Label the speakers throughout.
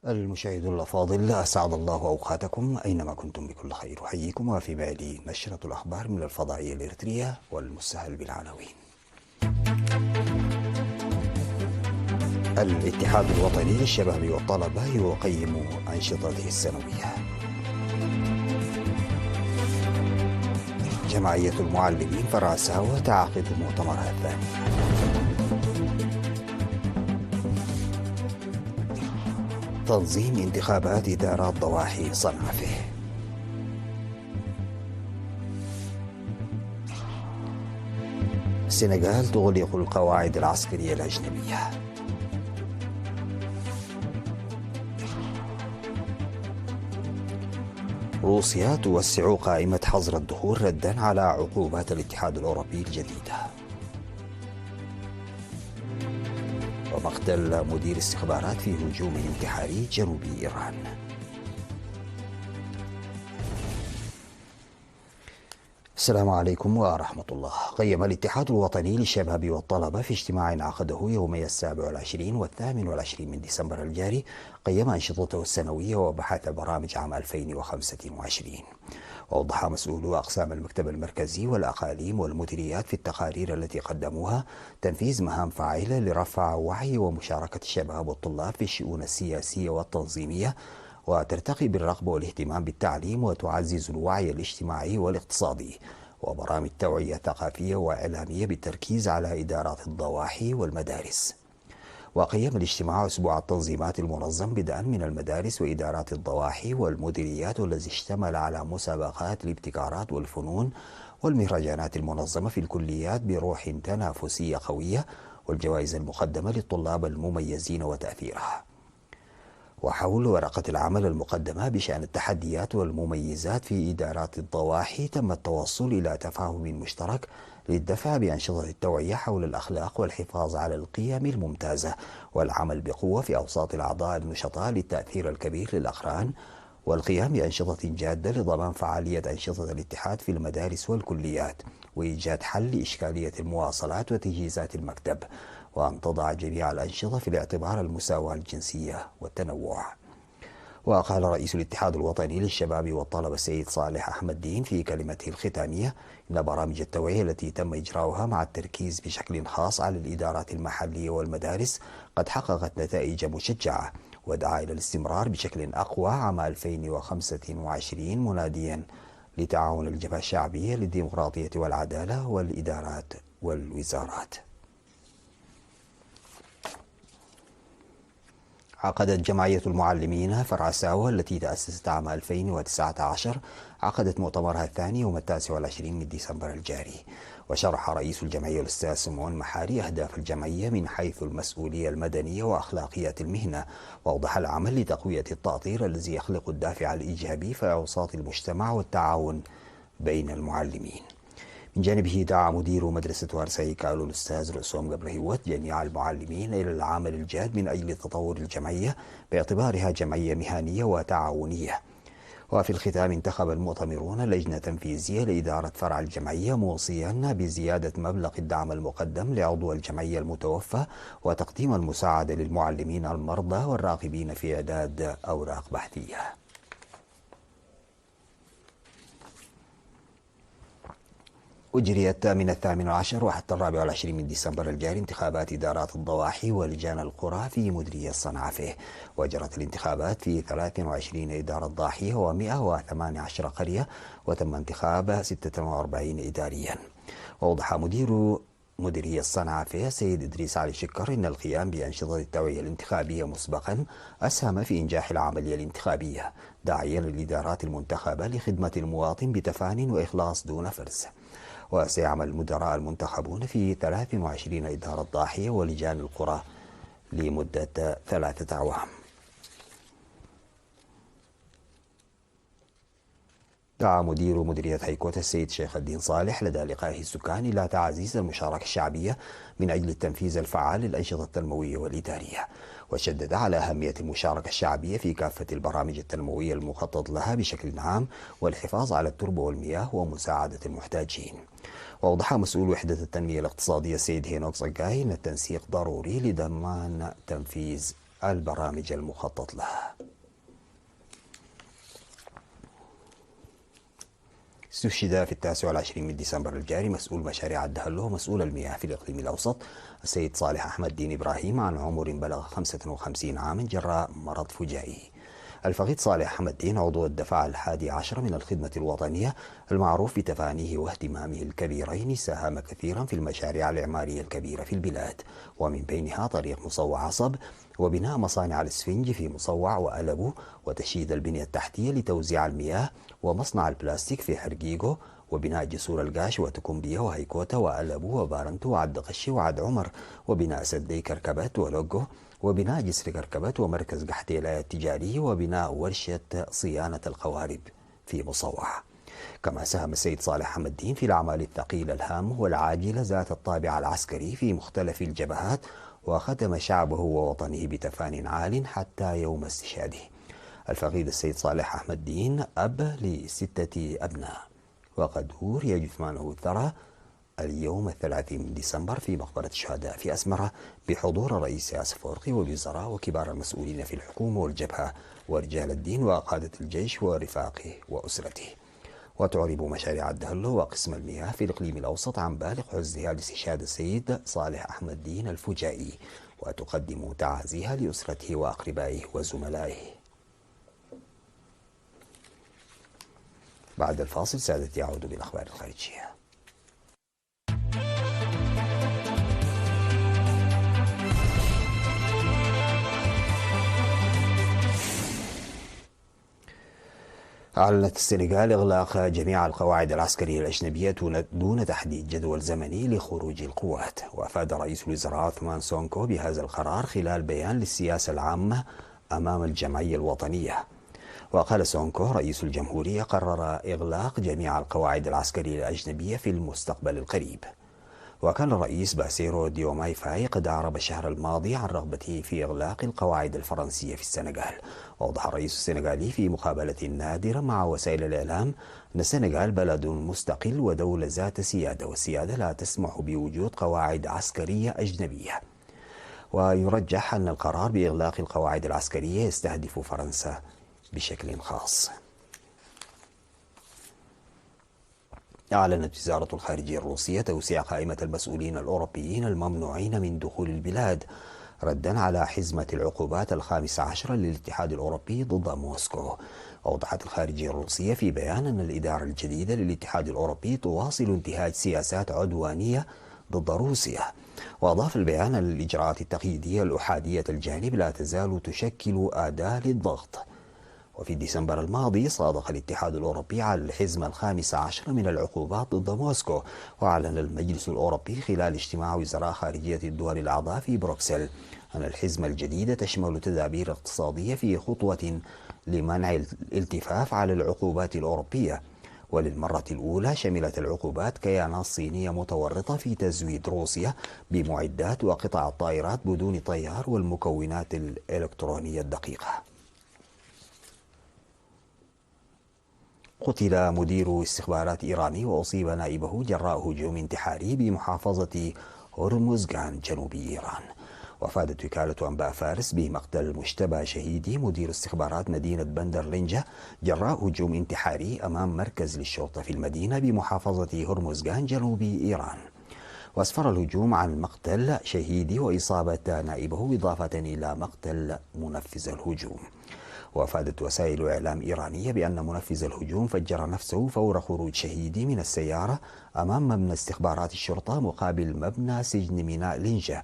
Speaker 1: المشاهدون الأفاضل، أسعد الله أوقاتكم أينما كنتم بكل خير. أحييكم وفي بالي نشرة الأخبار من الفضائية الإريترية والمستهل بالعناوين. الاتحاد الوطني للشباب والطلبة يقيم أنشطته السنوية. جمعية المعلمين فرع ساوة تعقد مؤتمرها الثاني. تنظيم انتخابات إدارات ضواحي صنعفه. السنغال تغلق القواعد العسكرية الأجنبية. روسيا توسع قائمة حظر الدخول ردا على عقوبات الاتحاد الأوروبي الجديدة. ومقتل مدير استخبارات في هجوم انتحاري جنوب إيران. السلام عليكم ورحمة الله. قيم الاتحاد الوطني للشباب والطلبة في اجتماع عقده يومي 27 و28 من ديسمبر الجاري قيم أنشطته السنوية وبحث برامج عام 2025. ووضح مسؤولو أقسام المكتب المركزي والأقاليم والمديريات في التقارير التي قدموها تنفيذ مهام فاعلة لرفع وعي ومشاركة الشباب والطلاب في الشؤون السياسية والتنظيمية، وترتقي بالرغبة والاهتمام بالتعليم وتعزز الوعي الاجتماعي والاقتصادي، وبرامج توعية ثقافية وإعلامية بالتركيز على إدارات الضواحي والمدارس. وقيم الاجتماع أسبوع التنظيمات المنظم بدءا من المدارس وإدارات الضواحي والمديريات، والذي اشتمل على مسابقات الابتكارات والفنون والمهرجانات المنظمة في الكليات بروح تنافسية قوية، والجوائز المقدمة للطلاب المميزين وتأثيرها. وحول ورقة العمل المقدمة بشأن التحديات والمميزات في إدارات الضواحي تم التوصل إلى تفاهم مشترك للدفع بأنشطة التوعية حول الأخلاق والحفاظ على القيم الممتازة، والعمل بقوة في أوساط الأعضاء النشطاء للتأثير الكبير للأقران، والقيام بأنشطة جادة لضمان فعالية أنشطة الاتحاد في المدارس والكليات، وإيجاد حل لإشكالية المواصلات وتجهيزات المكتب، وأن تضع جميع الأنشطة في الاعتبار المساواة الجنسية والتنوع. وقال رئيس الاتحاد الوطني للشباب والطلبة السيد صالح أحمد دين في كلمته الختامية إن برامج التوعية التي تم إجراؤها مع التركيز بشكل خاص على الإدارات المحلية والمدارس قد حققت نتائج مشجعة، ودعا إلى الاستمرار بشكل أقوى عام 2025 مناديا لتعاون الجبهة الشعبية للديمقراطية والعدالة والإدارات والوزارات. عقدت جمعية المعلمين فرع ساوة التي تأسست عام 2019 عقدت مؤتمرها الثاني يوم 29 من ديسمبر الجاري. وشرح رئيس الجمعية الأستاذ سمعون محاري أهداف الجمعية من حيث المسؤولية المدنية وأخلاقيات المهنة، وأوضح العمل لتقوية التأطير الذي يخلق الدافع الإيجابي في أوساط المجتمع والتعاون بين المعلمين. من جانبه دعا مدير مدرسة وارساي كالو الأستاذ رسوم قبرهيوت جميع المعلمين إلى العمل الجاد من أجل تطور الجمعية باعتبارها جمعية مهنية وتعاونية. وفي الختام انتخب المؤتمرون لجنة تنفيذية لإدارة فرع الجمعية، موصيا بزيادة مبلغ الدعم المقدم لعضو الجمعية المتوفى وتقديم المساعدة للمعلمين المرضى والراغبين في إعداد أوراق بحثية. أجريت من 18 وحتى 24 من ديسمبر الجاري انتخابات إدارات الضواحي ولجان القرى في مديرية صنعفه، وجرت الانتخابات في 23 إدارة ضاحية و118 قرية، وتم انتخاب 46 إداريا. وأوضح مدير مديرية صنعفه سيد إدريس علي شكر إن القيام بأنشطة التوعية الانتخابية مسبقا أسهم في إنجاح العملية الانتخابية، داعيا للإدارات المنتخبة لخدمة المواطن بتفان وإخلاص دون فرز. وسيعمل المدراء المنتخبون في 23 إدارة ضاحية ولجان القرى لمدة 3 أعوام. دعا مدير مديرية هيكوت السيد شيخ الدين صالح لدى لقائه السكان إلى تعزيز المشاركة الشعبية من أجل التنفيذ الفعال للأنشطة التنموية والإدارية، وشدد على أهمية المشاركة الشعبية في كافة البرامج التنموية المخطط لها بشكل عام، والحفاظ على التربة والمياه ومساعدة المحتاجين. وأوضح مسؤول وحدة التنمية الاقتصادية السيد هينوك صقاي أن التنسيق ضروري لضمان تنفيذ البرامج المخطط لها. استشهد في 29 من ديسمبر الجاري مسؤول مشاريع الدهلو ومسؤول المياه في الإقليم الأوسط السيد صالح أحمد دين إبراهيم عن عمر بلغ 55 عاما جراء مرض فجائي. الفقيد صالح أحمد دين عضو الدفعة 11 من الخدمة الوطنية المعروف بتفانيه واهتمامه الكبيرين، ساهم كثيرا في المشاريع الإعمارية الكبيرة في البلاد، ومن بينها طريق مصوع عصب، وبناء مصانع الإسفنج في مصوع وألبو، وتشييد البنية التحتية لتوزيع المياه، ومصنع البلاستيك في حرقيقو، وبناء جسور القاش وتكومبية وهيكوتا وألبو وبارنتو وعبد قشي وعد عمر، وبناء سدي كركبت ولوجو، وبناء جسر كركبت ومركز قحطيلة التجاري، وبناء ورشة صيانة القوارب في مصوع. كما ساهم السيد صالح أحمد الدين في الأعمال الثقيلة الهامة والعاجلة ذات الطابع العسكري في مختلف الجبهات، وخدم شعبه ووطنه بتفان عال حتى يوم استشهاده. الفقيد السيد صالح أحمد الدين أب ل6 أبناء، وقد أوري جثمانه الثرى اليوم 30 من ديسمبر في مقبرة الشهداء في أسمرة بحضور الرئيس ياسر أفورقي والوزراء وكبار المسؤولين في الحكومة والجبهة ورجال الدين وقادة الجيش ورفاقه وأسرته. وتعرب مشاريع الدهلو وقسم المياه في الإقليم الأوسط عن بالغ حزنها لاستشهاد السيد صالح أحمد الدين الفجائي، وتقدم تعازيها لأسرته وأقربائه وزملائه. بعد الفاصل سادتي يعود بالأخبار الخارجية. أعلنت السنغال إغلاق جميع القواعد العسكرية الأجنبية دون تحديد جدول زمني لخروج القوات. وأفاد رئيس الوزراء عثمان سونكو بهذا القرار خلال بيان للسياسة العامة أمام الجمعية الوطنية. وقال سونكو رئيس الجمهورية قرر إغلاق جميع القواعد العسكرية الأجنبية في المستقبل القريب. وكان الرئيس باسيرو ديوماي فاي قد أعرب الشهر الماضي عن رغبته في إغلاق القواعد الفرنسية في السنغال. وأوضح الرئيس السنغالي في مقابلة نادرة مع وسائل الإعلام أن السنغال بلد مستقل ودولة ذات سيادة، والسيادة لا تسمح بوجود قواعد عسكرية أجنبية. ويرجح أن القرار بإغلاق القواعد العسكرية يستهدف فرنسا بشكل خاص. أعلنت وزارة الخارجية الروسية توسيع قائمة المسؤولين الأوروبيين الممنوعين من دخول البلاد ردا على حزمة العقوبات 15 للاتحاد الأوروبي ضد موسكو. أوضحت الخارجية الروسية في بيان أن الإدارة الجديدة للاتحاد الأوروبي تواصل انتهاج سياسات عدوانية ضد روسيا. وأضاف البيان أن الإجراءات التقييدية الأحادية الجانب لا تزال تشكل أداة للضغط. وفي ديسمبر الماضي صادق الاتحاد الأوروبي على الحزمة 15 من العقوبات ضد موسكو. وأعلن المجلس الأوروبي خلال اجتماع وزراء خارجية الدول الأعضاء في بروكسل أن الحزمة الجديدة تشمل تدابير اقتصادية في خطوة لمنع الالتفاف على العقوبات الأوروبية. وللمرة الأولى شملت العقوبات كيانات صينية متورطة في تزويد روسيا بمعدات وقطع الطائرات بدون طيار والمكونات الإلكترونية الدقيقة. قتل مدير استخبارات إيراني وأصيب نائبه جراء هجوم انتحاري بمحافظة هرمزغان جنوب إيران. وأفادت وكالة أنباء فارس بمقتل مشتبه شهيدي مدير استخبارات مدينة بندر لينجا جراء هجوم انتحاري أمام مركز للشرطة في المدينة بمحافظة هرمزغان جنوب إيران. وأسفر الهجوم عن مقتل شهيدي وإصابة نائبه إضافة إلى مقتل منفذ الهجوم. وأفادت وسائل إعلام إيرانية بأن منفذ الهجوم فجر نفسه فور خروج شهيدي من السيارة أمام مبنى استخبارات الشرطة مقابل مبنى سجن ميناء لينجا،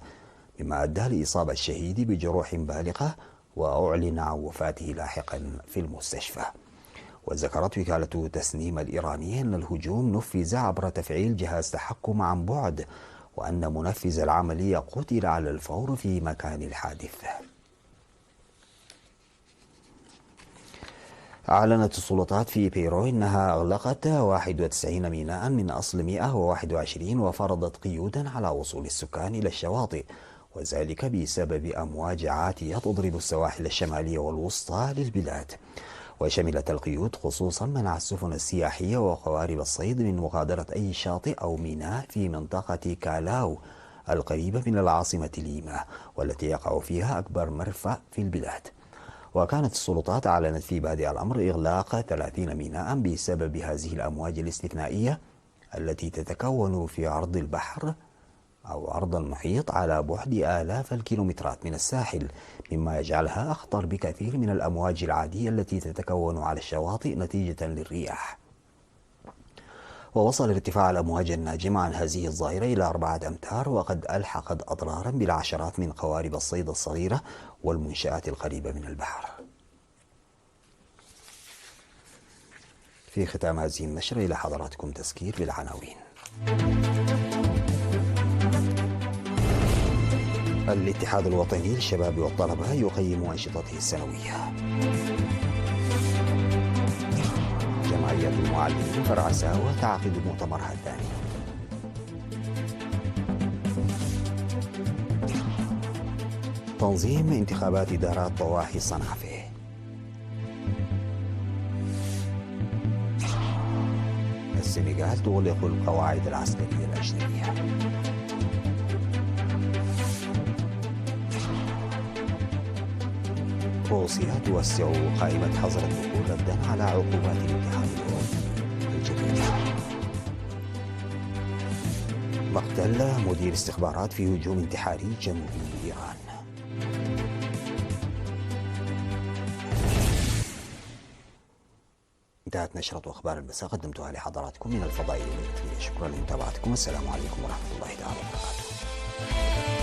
Speaker 1: مما أدى لإصابة الشهيد بجروح بالغة، وأعلن عن وفاته لاحقا في المستشفى. وذكرت وكالة تسنيم الإيرانية أن الهجوم نفذ عبر تفعيل جهاز تحكم عن بعد، وأن منفذ العملية قتل على الفور في مكان الحادث. أعلنت السلطات في بيرو أنها أغلقت 91 ميناء من أصل 121 وفرضت قيودا على وصول السكان إلى الشواطئ، وذلك بسبب أمواج عاتية تضرب السواحل الشمالية والوسطى للبلاد. وشملت القيود خصوصا منع السفن السياحية وقوارب الصيد من مغادرة أي شاطئ أو ميناء في منطقة كالاو القريبة من العاصمة ليما، والتي يقع فيها أكبر مرفأ في البلاد. وكانت السلطات أعلنت في بادئ الأمر إغلاق 30 ميناء بسبب هذه الأمواج الاستثنائية التي تتكون في عرض البحر أو عرض المحيط على بعد آلاف الكيلومترات من الساحل، مما يجعلها أخطر بكثير من الأمواج العادية التي تتكون على الشواطئ نتيجة للرياح. ووصل ارتفاع الأمواج الناجمة عن هذه الظاهرة إلى 4 أمتار، وقد ألحقت أضرارا بالعشرات من قوارب الصيد الصغيرة والمنشآت القريبة من البحر. في ختام هذه النشرة إلى حضراتكم تذكير بالعناوين. الاتحاد الوطني للشباب والطلبة يقيم أنشطته السنوية. جمعية المعلمين فرع ساوة تعقد مؤتمرها الثاني. تنظيم انتخابات دارات ضواحي صنعفة. السنغال تغلق القواعد العسكرية الأجنبية. روسيا توسع قائمة حظر الدخول ردا على عقوبات الاتحاد الأوروبي الجديدة. مقتل مدير استخبارات في هجوم انتحاري جنوبي إيران. انتهت نشرة أخبار المساء قدمتها لحضراتكم من الفضائية الإلكترونية. شكرا لمتابعتكم، والسلام عليكم ورحمة الله تعالى وبركاته.